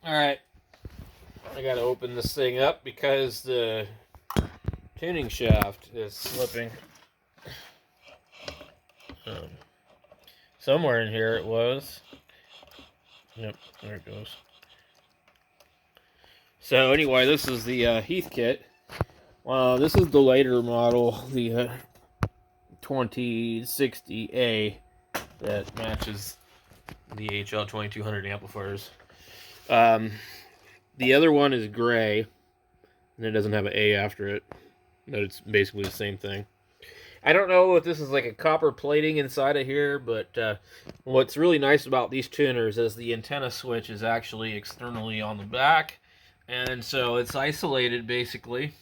Alright, I gotta open this thing up because the tuning shaft is slipping. Somewhere in here it was. Yep, there it goes. So anyway, this is the HEATHKIT. This is the later model, the 2060A that matches the HL2200 amplifiers. The other one is gray, and it doesn't have an A after it, but it's basically the same thing. I don't know if this is like a copper plating inside of here, but what's really nice about these tuners is the antenna switch is actually externally on the back, and so it's isolated basically.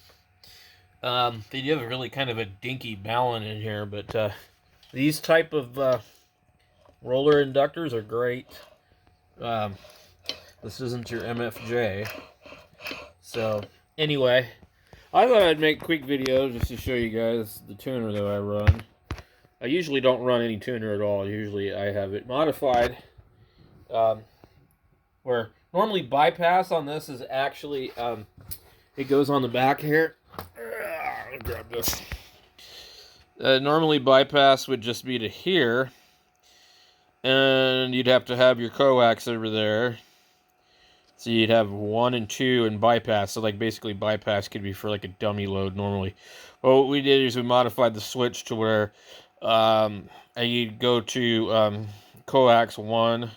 They do have a really kind of a dinky balun in here, but these type of roller inductors are great. This isn't your MFJ. So, anyway, I thought I'd make quick videos just to show you guys the tuner that I run. I usually don't run any tuner at all. Usually I have it modified. Where normally bypass on this is actually, it goes on the back here. Let me grab this. Normally bypass would just be to here. And you'd have to have your coax over there. So you'd have 1 and 2 and bypass. So like basically bypass could be for like a dummy load normally. Well, what we did is we modified the switch to where you'd go to coax 1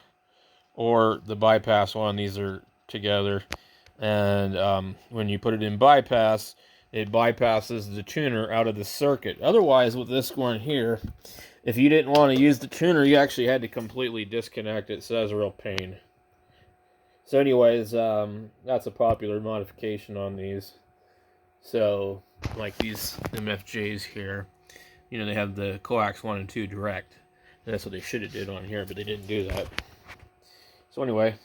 or the bypass one. These are together. And when you put it in bypass, it bypasses the tuner out of the circuit. Otherwise, with this one here, if you didn't want to use the tuner, you actually had to completely disconnect it. So that was a real pain. So anyways, that's a popular modification on these. So, like these MFJs here, you know, they have the coax 1 and 2 direct. And that's what they should have did on here, but they didn't do that. So anyway,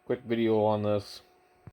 quick video on this.